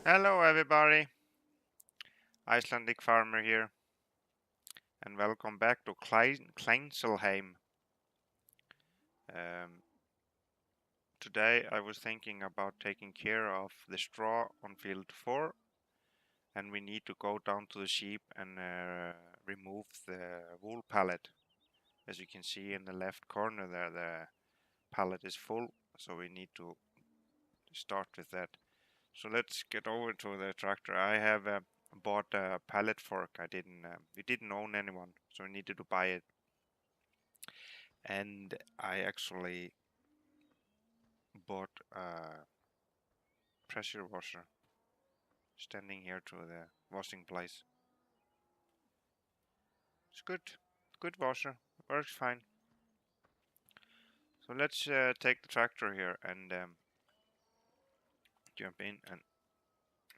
Hello everybody, Icelandic farmer here, and welcome back to Kleinsselheim. Today I was thinking about taking care of the straw on field 4, and we need to go down to the sheep and remove the wool pallet. As you can see in the left corner there, the pallet is full, so we need to start with that. So let's get over to the tractor. I have bought a pallet fork. We didn't own anyone, so I needed to buy it. And I actually bought a pressure washer standing here to the washing place. It's good washer, works fine. So let's take the tractor here and jump in, and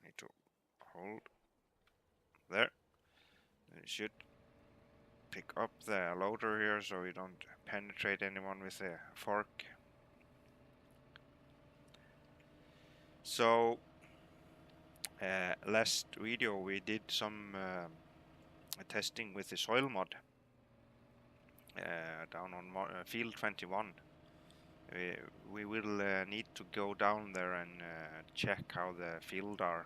need to hold there. You should pick up the loader here so you don't penetrate anyone with a fork. So last video we did some testing with the soil mod down on field 21. We will need to go down there and check how the field are.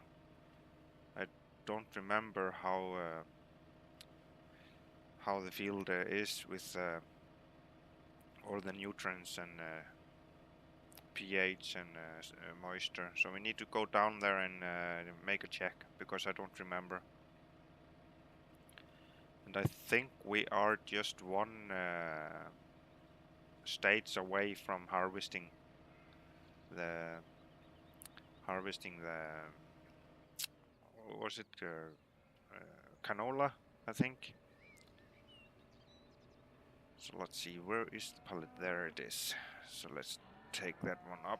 I don't remember how the field is with all the nutrients and pH and moisture. So we need to go down there and make a check, because I don't remember. And I think we are just one stage away from harvesting the was it canola, I think. So let's see, where is the pallet? There it is. So let's take that one up.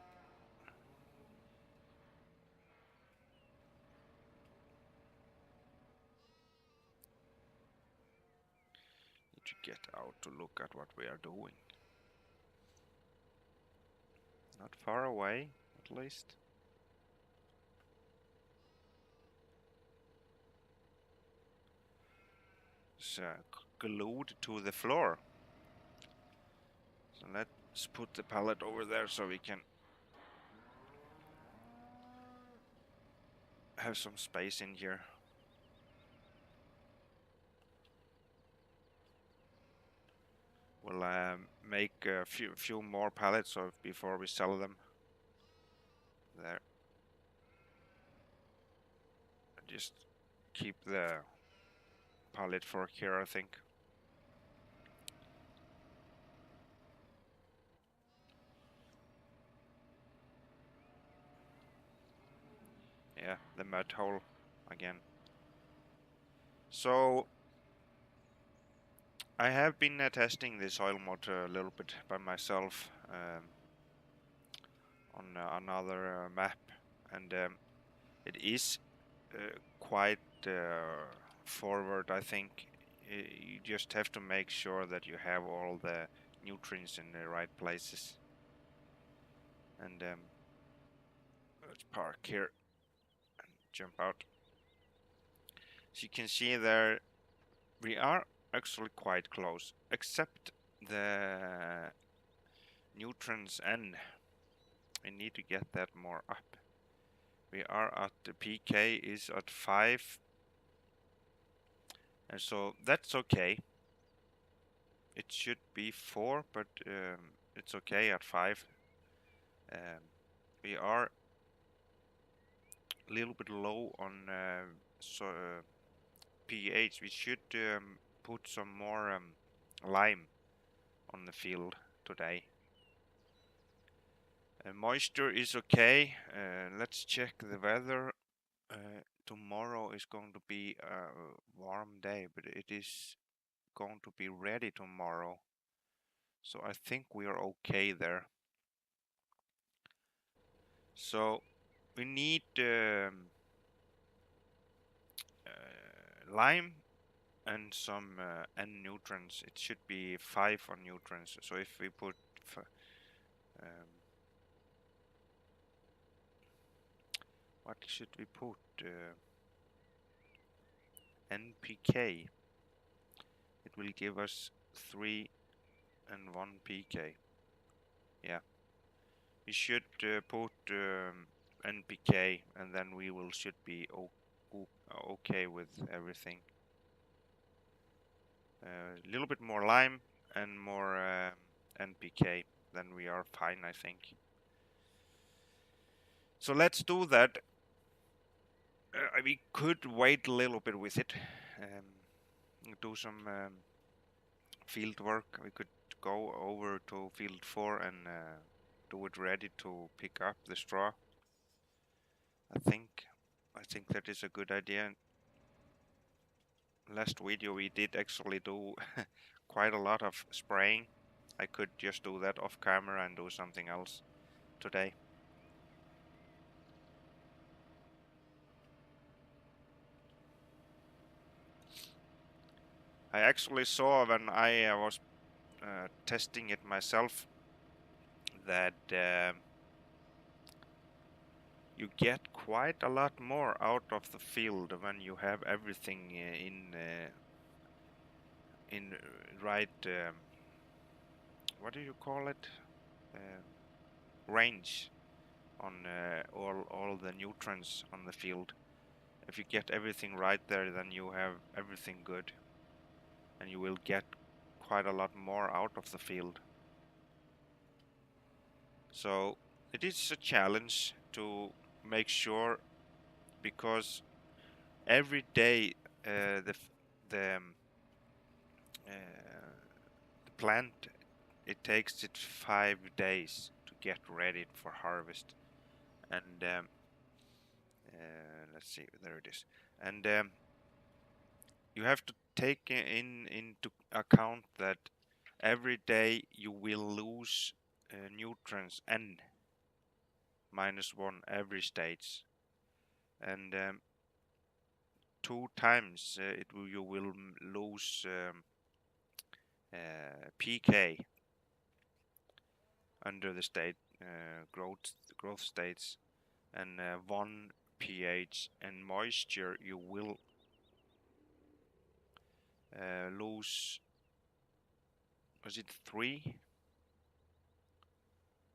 Need to get out to look at what we are doing. Not far away, at least. It's glued to the floor. So let's put the pallet over there so we can have some space in here. We'll make a few more pallets before we sell them. There. Just keep the pallet fork here, I think. Yeah, the mud hole again. So I have been testing the soil mod a little bit by myself on another map, and it is quite forward, I think. You just have to make sure that you have all the nutrients in the right places. And let's park here and jump out. As you can see there, we are actually quite close, except the nutrients N. We need to get that more up. We are at the PK is at 5, and so that's okay. It should be 4, but it's okay at 5. We are a little bit low on pH. We should put some more lime on the field today. Moisture is okay. Let's check the weather. Tomorrow is going to be a warm day, but it is going to be ready tomorrow. So I think we are okay there. So we need lime and some N nutrients. It should be 5 on nutrients. So if we put What should we put? NPK. It will give us 3 and 1 PK. Yeah. We should put NPK, and then we should be okay with everything. A little bit more lime and more NPK, then we are fine, I think. So let's do that. We could wait a little bit with it, do some field work. We could go over to field 4 and do it ready to pick up the straw. I think that is a good idea. Last video we did actually do quite a lot of spraying. I could just do that off camera and do something else today. I actually saw when I was testing it myself that you get quite a lot more out of the field when you have everything in right what do you call it, range on all the nutrients on the field. If you get everything right there, then you have everything good, and you will get quite a lot more out of the field. So it is a challenge to make sure, because every day the plant, it takes it 5 days to get ready for harvest, and let's see, there it is, and you have to take into account that every day you will lose nutrients n -1 every stage, and 2 times you will lose PK under the state growth states, and 1 pH and moisture you will lose. Was it 3? I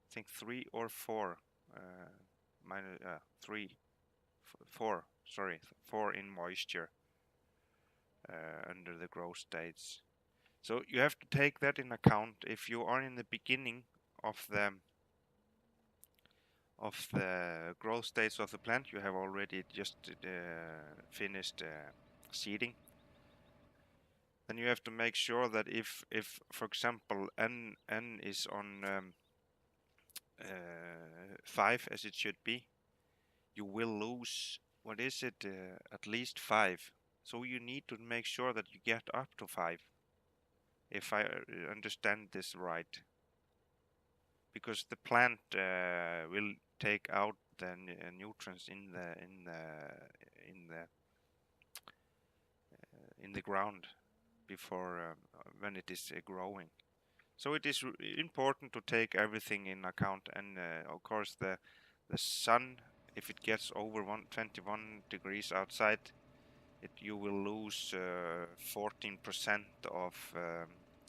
think 3 or 4. Minus 3, 4. Sorry, 4 in moisture under the growth states. So you have to take that in account if you are in the beginning of the growth states of the plant. You have already just finished seeding. Then you have to make sure that if for example n is on 5 as it should be, you will lose, what is it, at least 5. So you need to make sure that you get up to 5, if I understand this right, because the plant will take out the nutrients in the ground before when it is growing. So it is important to take everything in account, and of course the sun, if it gets over 21 degrees outside, you will lose 14% of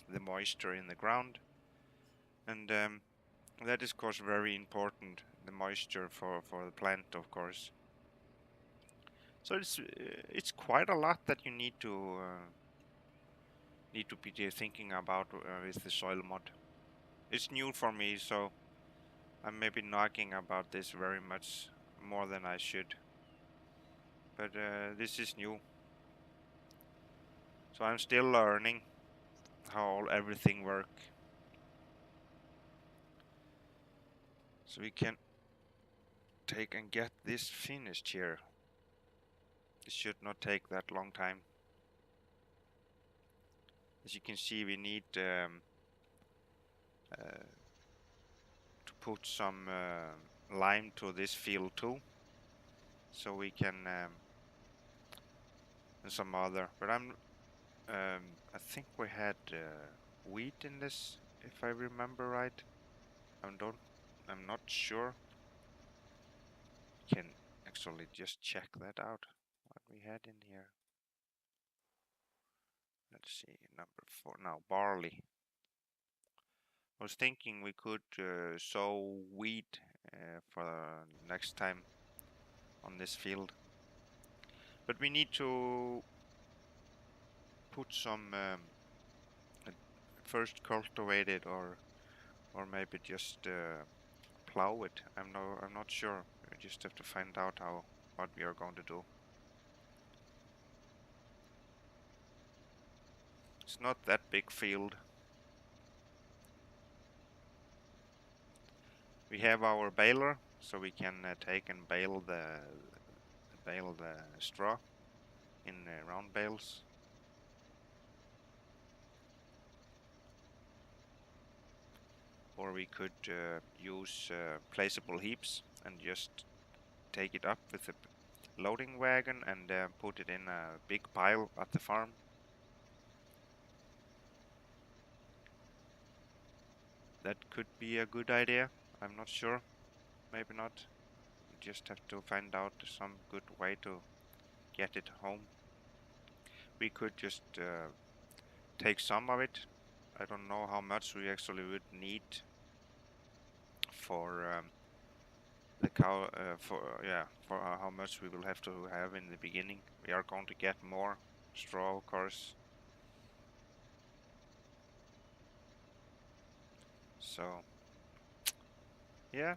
the moisture in the ground, and that is of course very important, the moisture for the plant, of course. So it's quite a lot that you need to be thinking about with the soil mod. It's new for me, so I'm maybe knocking about this very much more than I should, but this is new, so I'm still learning how everything works. So we can take and get this finished here. It should not take that long time. As you can see, we need to put some lime to this field too, so we can and some other. But I think we had wheat in this, if I remember right. I'm not sure. Can actually just check that out. What we had in here. Let's see, number 4. Now, barley. I was thinking we could sow wheat for next time on this field. But we need to put some first cultivate it or maybe just plow it. I'm not sure. We just have to find out what we are going to do. It's not that big field. We have our baler, so we can take and bale the straw in round bales. Or we could use placeable heaps and just take it up with a loading wagon and put it in a big pile at the farm. That could be a good idea. I'm not sure. Maybe not. We just have to find out some good way to get it home. We could just take some of it. I don't know how much we actually would need for the cow. For how much we will have to have in the beginning. We are going to get more straw, of course. So yeah,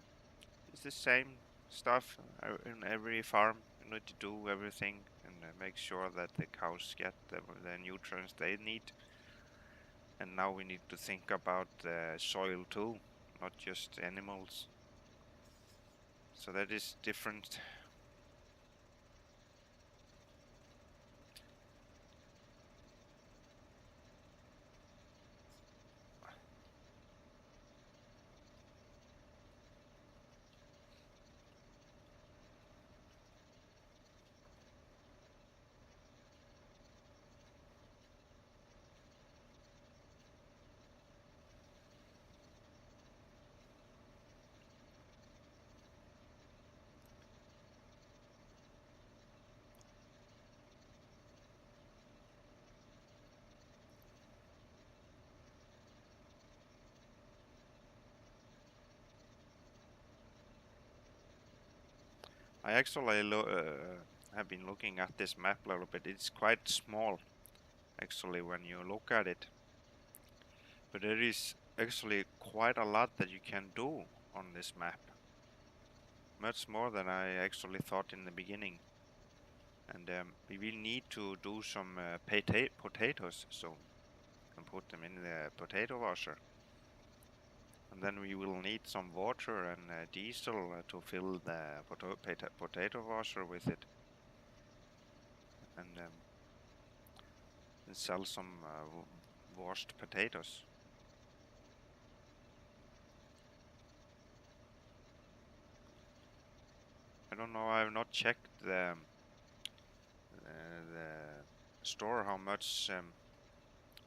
it's the same stuff in every farm. You need to do everything and make sure that the cows get the nutrients they need. And now we need to think about the soil too, not just animals. So that is different. I actually have been looking at this map a little bit. It's quite small, actually, when you look at it. But there is actually quite a lot that you can do on this map. Much more than I actually thought in the beginning. And we will need to do some potatoes soon and put them in the potato washer. And then we will need some water and diesel to fill the potato washer with it. And sell some washed potatoes. I don't know, I have not checked the store how much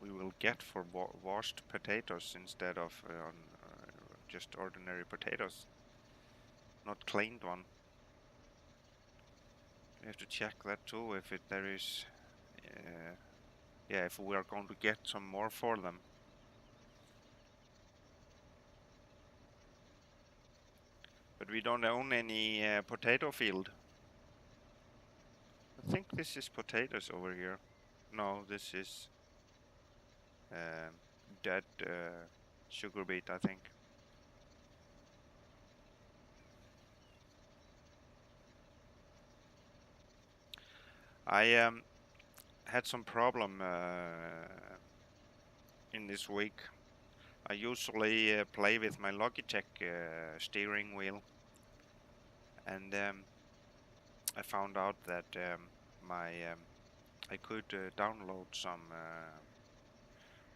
we will get for washed potatoes instead of just ordinary potatoes, not cleaned one. We have to check that too, if there is if we are going to get some more for them. But we don't own any potato field. I think this is potatoes over here. No, this is dead sugar beet, I think. I had some problem in this week. I usually play with my Logitech steering wheel, and I found out that I could download some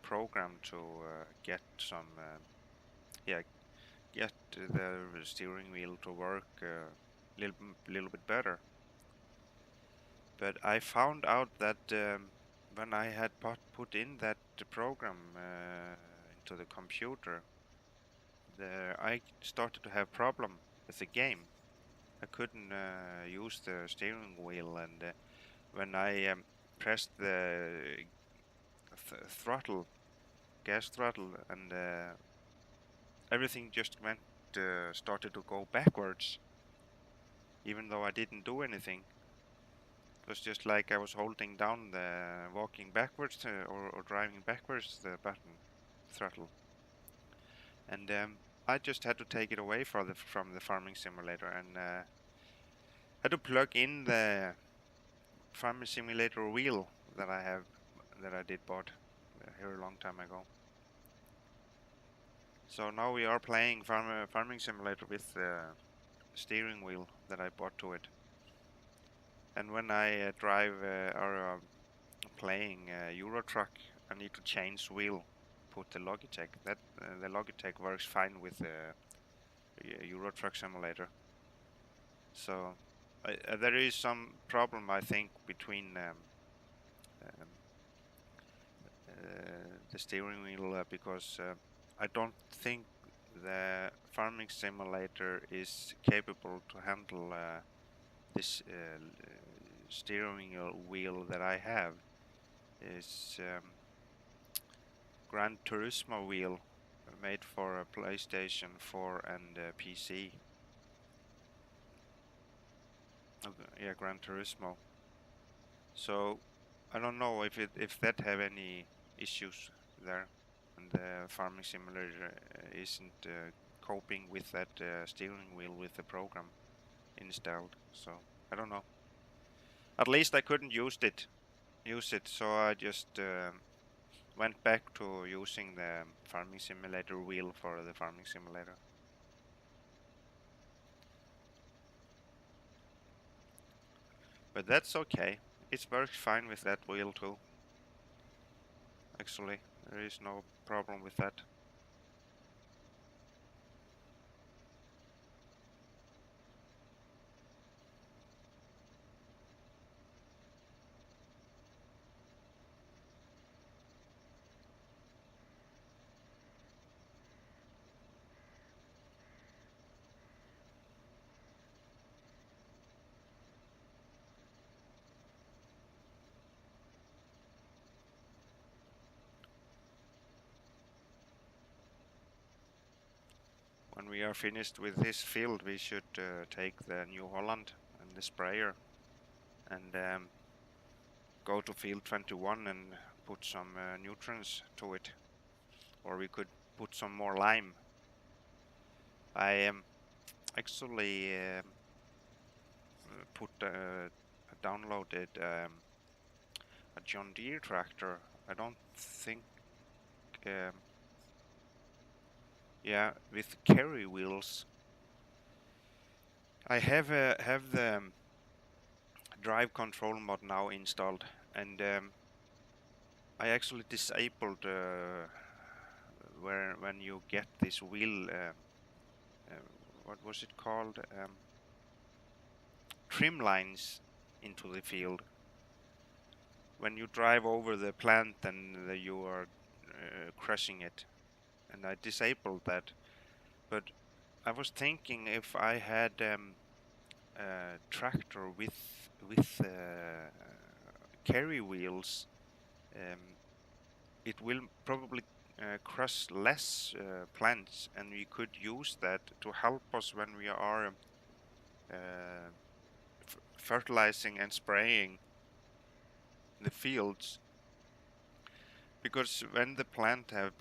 program to get some get the steering wheel to work a little bit better. But I found out that when I had put in that program into the computer, I started to have problem with the game. I couldn't use the steering wheel, and when I pressed the throttle, gas throttle, and everything just started to go backwards, even though I didn't do anything. It was just like I was holding down the walking backwards or driving backwards the button throttle, and I just had to take it away from the farming simulator and had to plug in the farming simulator wheel that I did bought here a long time ago. So now we are playing farming simulator with the steering wheel that I bought to it. And when I drive or playing Euro Truck, I need to change wheel, put the Logitech. That the Logitech works fine with the Euro Truck simulator. So there is some problem, I think, between the steering wheel because I don't think the farming simulator is capable to handle this steering wheel that I have. Is Gran Turismo wheel made for a PlayStation 4 and PC. Yeah, Gran Turismo. So I don't know if that have any issues there, and the farming simulator isn't coping with that steering wheel with the program installed. So I don't know. At least I couldn't use it, so I just went back to using the farming simulator wheel for the farming simulator. But that's okay. It works fine with that wheel too. Actually, there is no problem with that. When we are finished with this field, we should take the New Holland and the sprayer and go to field 21 and put some nutrients to it, or we could put some more lime. I actually downloaded a John Deere tractor. I don't think yeah, with carry wheels. I have the drive control mod now installed, and I actually disabled when you get this wheel. What was it called? Trim lines into the field. When you drive over the plant and you are crushing it, and I disabled that. But I was thinking if I had a tractor with carry wheels, it will probably crush less plants, and we could use that to help us when we are fertilizing and spraying the fields. Because when the plant have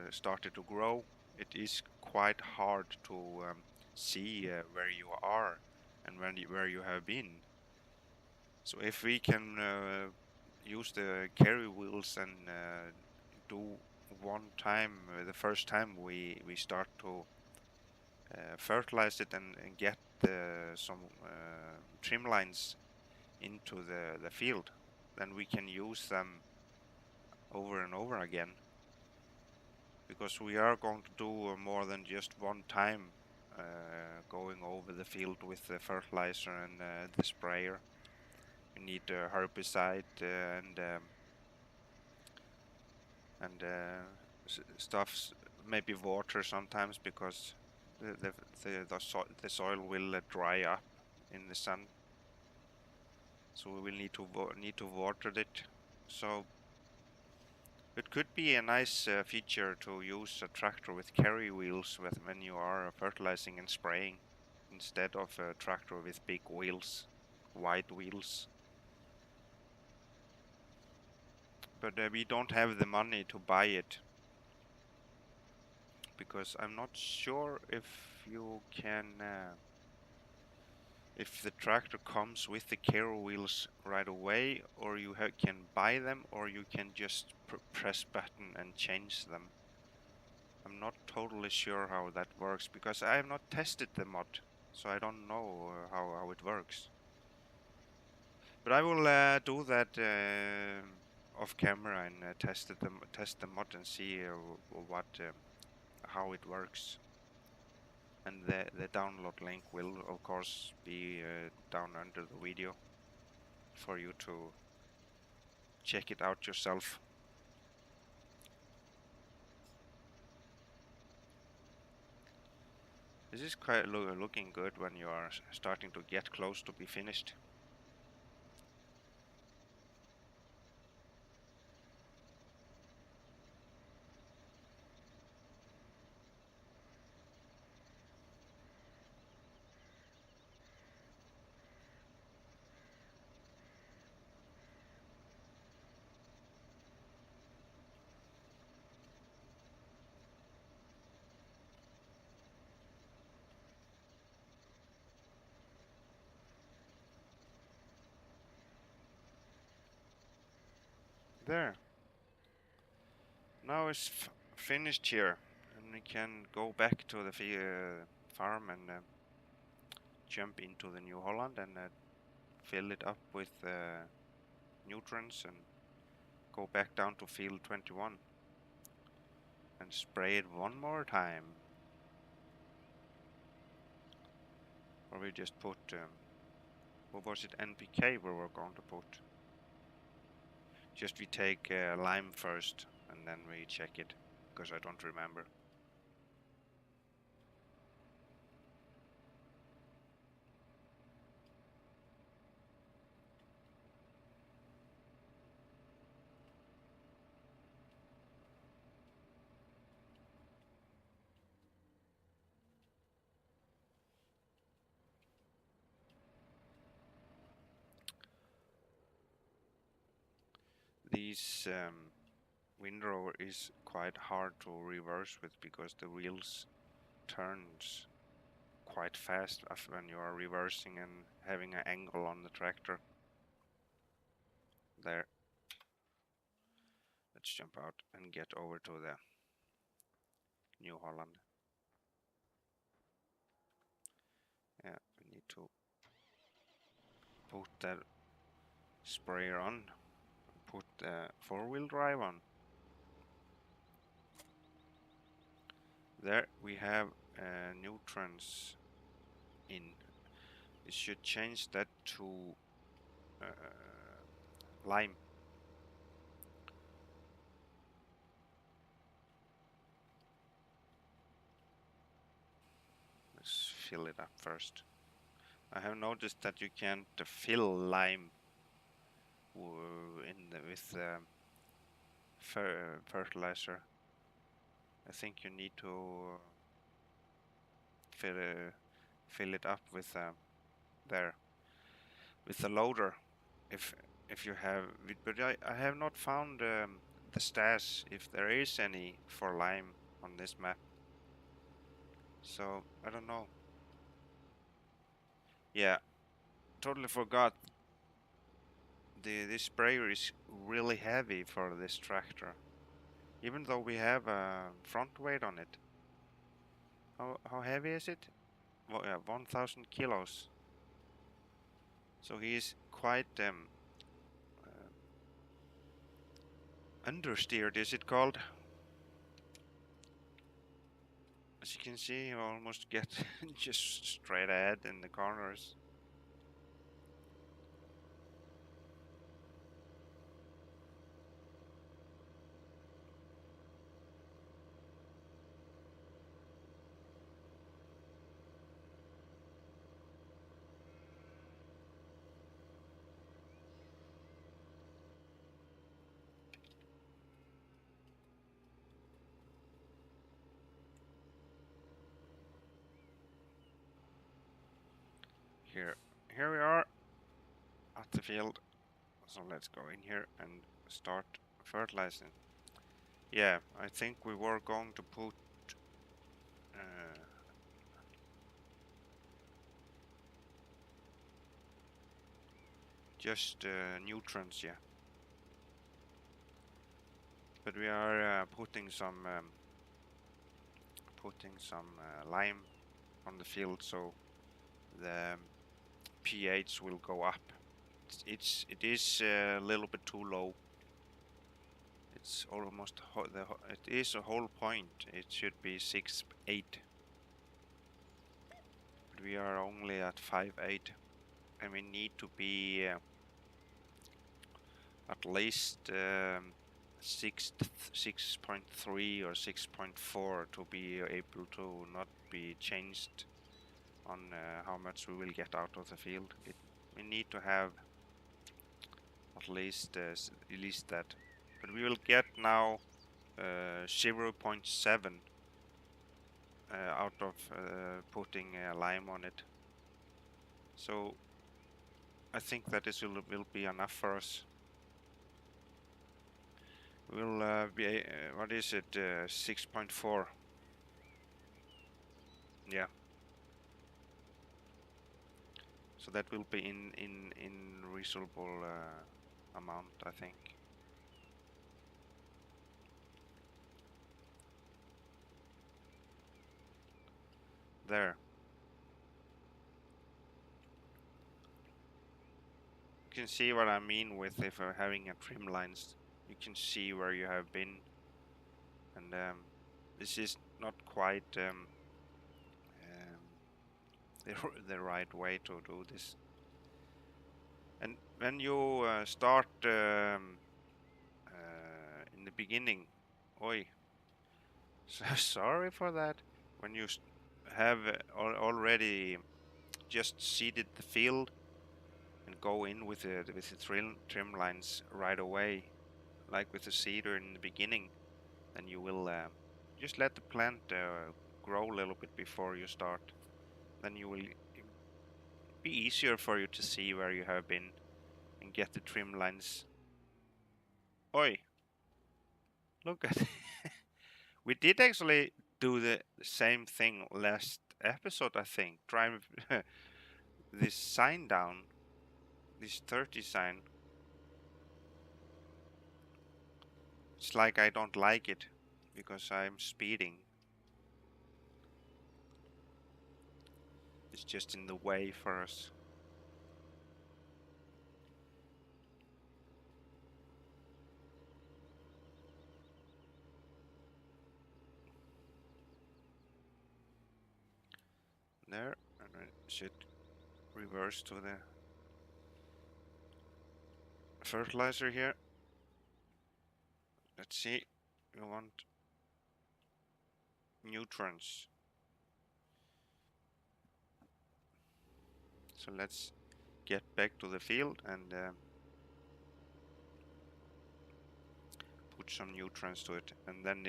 started to grow, it is quite hard to see where you are and where you have been. So if we can use the carry wheels and do one time, the first time we start to fertilize it and get some trim lines into the field, then we can use them over and over again, because we are going to do more than just one time going over the field with the fertilizer and the sprayer. We need herbicide and stuff, maybe water sometimes, because the the soil will dry up in the sun, so we will need to water it. So it could be a nice feature to use a tractor with carry wheels when you are fertilizing and spraying, instead of a tractor with big wheels, wide wheels. But we don't have the money to buy it, because I'm not sure if you can, if the tractor comes with the carry wheels right away, or you can buy them, or you can just press button and change them. I'm not totally sure how that works, because I have not tested the mod, so I don't know how it works. But I will do that off camera and test the mod and see how it works. And the download link will of course be down under the video for you to check it out yourself. This is quite looking good when you are starting to get close to be finished. There. Now it's finished here, and we can go back to the farm and jump into the New Holland and fill it up with nutrients and go back down to field 21 and spray it one more time. Or we just put, what was it, NPK we were going to put. Just we take lime first and then we check it, because I don't remember. This windrower is quite hard to reverse with, because the wheels turns quite fast when you are reversing and having an angle on the tractor. There. Let's jump out and get over to the New Holland. Yeah, we need to put that sprayer on, put the four-wheel drive on. There we have nutrients in. It should change that to lime. Let's fill it up first. I have noticed that you can't fill lime with fertilizer. I think you need to fill it up with with the loader, if you have. But I have not found the stash, if there is any for lime on this map. So I don't know. Yeah, totally forgot. This sprayer is really heavy for this tractor, even though we have a front weight on it. How heavy is it? Well, yeah, 1,000 kilos. So he is quite understeered, is it called? As you can see, you almost get just straight ahead in the corners. Here we are at the field. So let's go in here and start fertilizing. Yeah, I think we were going to put just nutrients, yeah. But we are putting some lime on the field, so the pH will go up. It is a little bit too low. It's almost it is a whole point. It should be 6.8, but we are only at 5.8, and we need to be at least 6.3 or 6.4 to be able to not be changed on how much we will get out of the field. We need to have at least that, but we will get now 0.7 out of putting lime on it. So I think that this will be enough for us. Will be what is it? 6.4. Yeah. So that will be in reasonable amount, I think. There. You can see what I mean with if having a trim lines. You can see where you have been, and this is not quite the right way to do this. And when you start in the beginning, oi, so sorry for that. When you have already just seeded the field and go in with the trim lines right away, like with the seeder in the beginning, then you will just let the plant grow a little bit before you start. Then you will be easier for you to see where you have been and get the trim lines. Oi, look at we did actually do the same thing last episode, I think. Try this sign down, this 30 sign. It's like I don't like it because I'm speeding. It's just in the way for us. There, and I should reverse to the fertilizer here. Let's see, we want nutrients. So let's get back to the field and put some nutrients to it, and then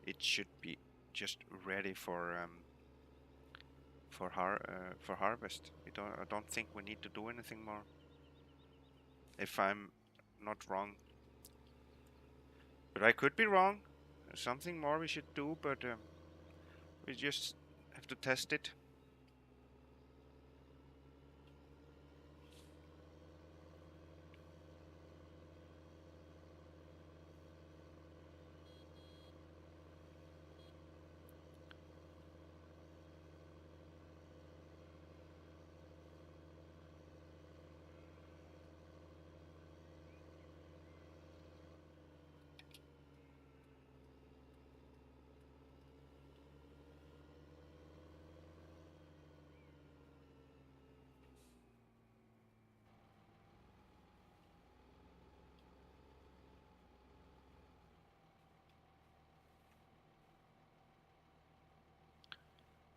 it should be just ready for harvest. I don't think we need to do anything more, if I'm not wrong. But I could be wrong. There's something more we should do, but we just have to test it.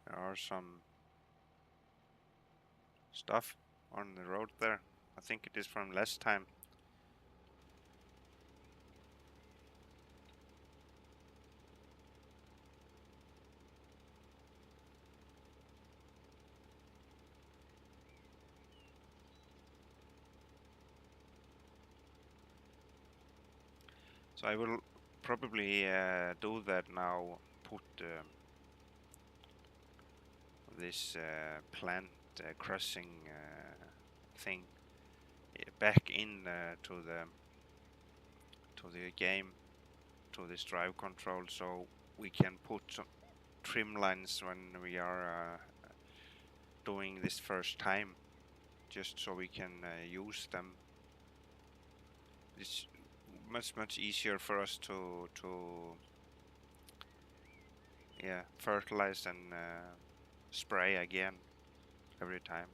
There are some stuff on the road there. I think it is from last time. So I will probably do that now. Put this plant crossing thing back in to the game, to this drive control, so we can put some trim lines when we are doing this first time, just so we can use them. It's much easier for us to yeah, fertilize and spray again every time.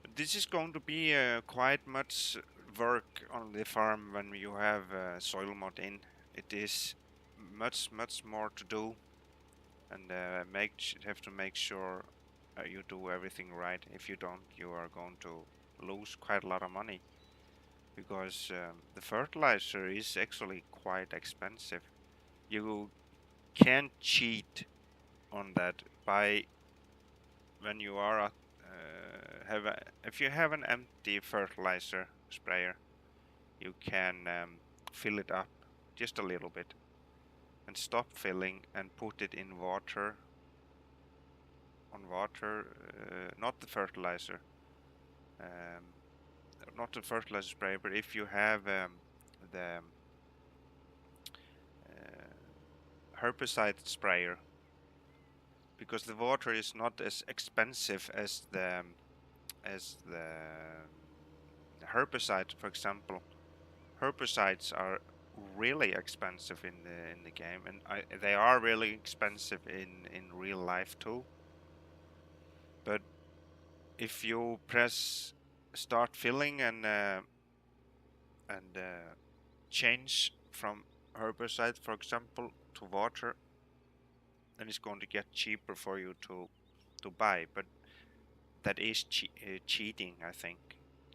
But this is going to be quite much work on the farm when you have soil mod in. It is much more to do, and have to make sure you do everything right. If you don't, you are going to lose quite a lot of money, because the fertilizer is actually quite expensive. You can cheat on that by, when you are if you have an empty fertilizer sprayer, you can fill it up just a little bit and stop filling and put it in water. Not the fertilizer, not the fertilizer sprayer, but if you have the herbicide sprayer, because the water is not as expensive as the herbicide. For example, herbicides are really expensive in the game, and they are really expensive in real life too. But if you press start filling and change from herbicide, for example, to water, then it's going to get cheaper for you to buy. But that is cheating, I think.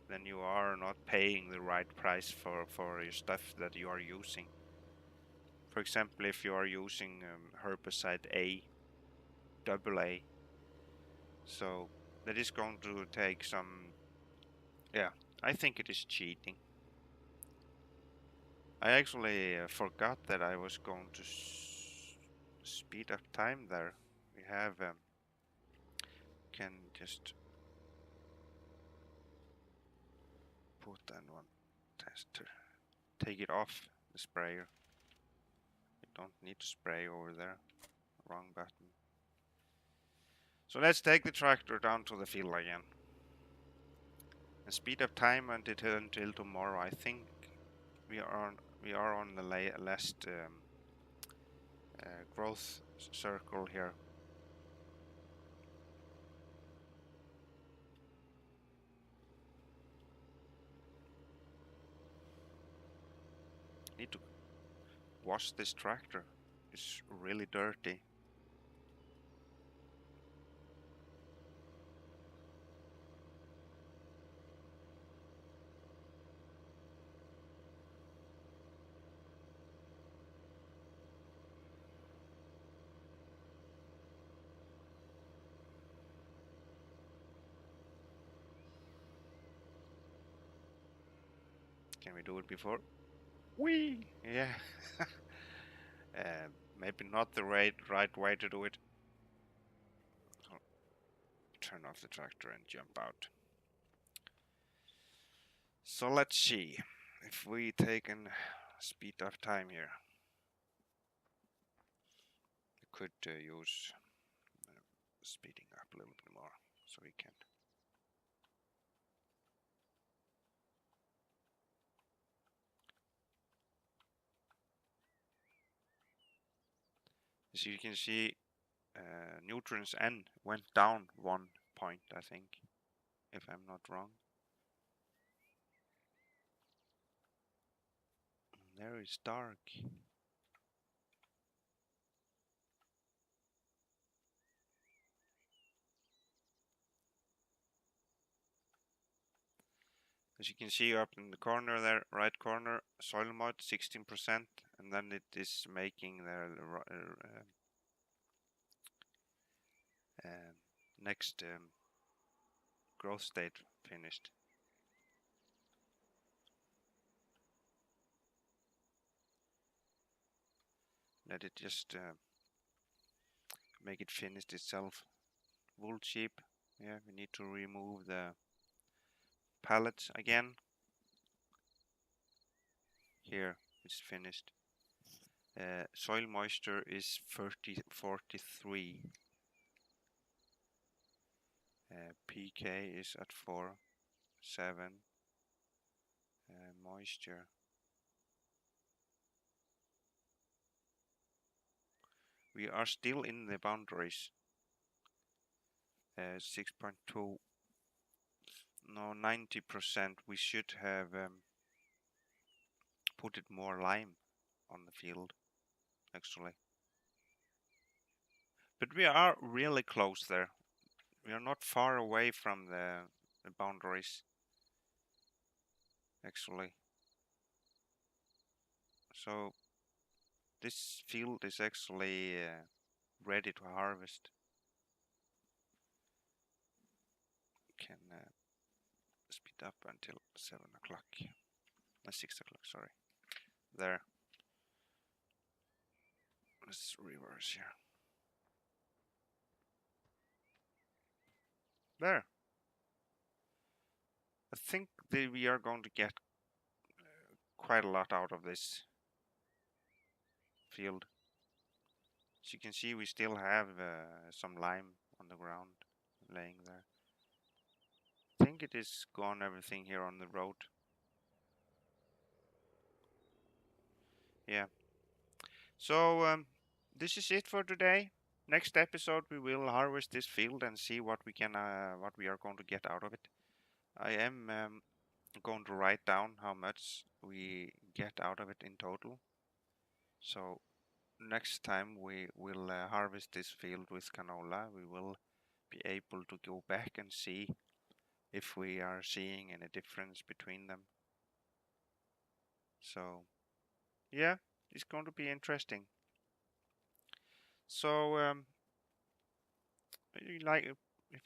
Then you are not paying the right price for your stuff that you are using. For example, if you are using herbicide AA, so that is going to take some, yeah, I think it is cheating. I actually forgot that I was going to speed up time there. We have can just put that one tester, take it off the sprayer. You don't need to spray over there. Wrong button. So let's take the tractor down to the field again and speed up time until tomorrow. I think we are on the last growth circle here. Need to wash this tractor. It's really dirty. Can we do it before? Whee! Yeah. Maybe not the right way to do it. I'll turn off the tractor and jump out. So let's see if we take and speed up time here. We could use speeding up a little bit more so we can. As you can see, nutrients N went down 1 point, I think, if I'm not wrong. There is dark. As you can see up in the corner there, right corner, soil mod 16%, and then it is making the next growth state finished. Let it just make it finished itself. Wool chip. Yeah, we need to remove the pallets again. Here it's finished. Soil moisture is 43. PK is at 4.7. Moisture. We are still in the boundaries. 6.2. No, 90%. We should have put it more lime on the field, actually. But we are really close there. We are not far away from the boundaries, actually. So this field is actually ready to harvest. Can speed up until 7 o'clock. 6 o'clock, sorry. There. Let's reverse here. There. I think that we are going to get quite a lot out of this field. As you can see, we still have some lime on the ground laying there. I think it is gone, everything here on the road. Yeah. So this is it for today. Next episode we will harvest this field and see what we can, what we are going to get out of it. I am going to write down how much we get out of it in total. So next time we will harvest this field with canola, we will be able to go back and see if we are seeing any difference between them. So yeah, it's going to be interesting. So if you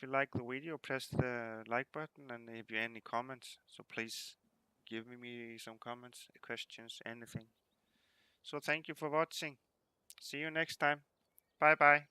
like the video, press the like button, and if you have any comments, so please give me some comments, questions, anything. So thank you for watching. See you next time. Bye bye.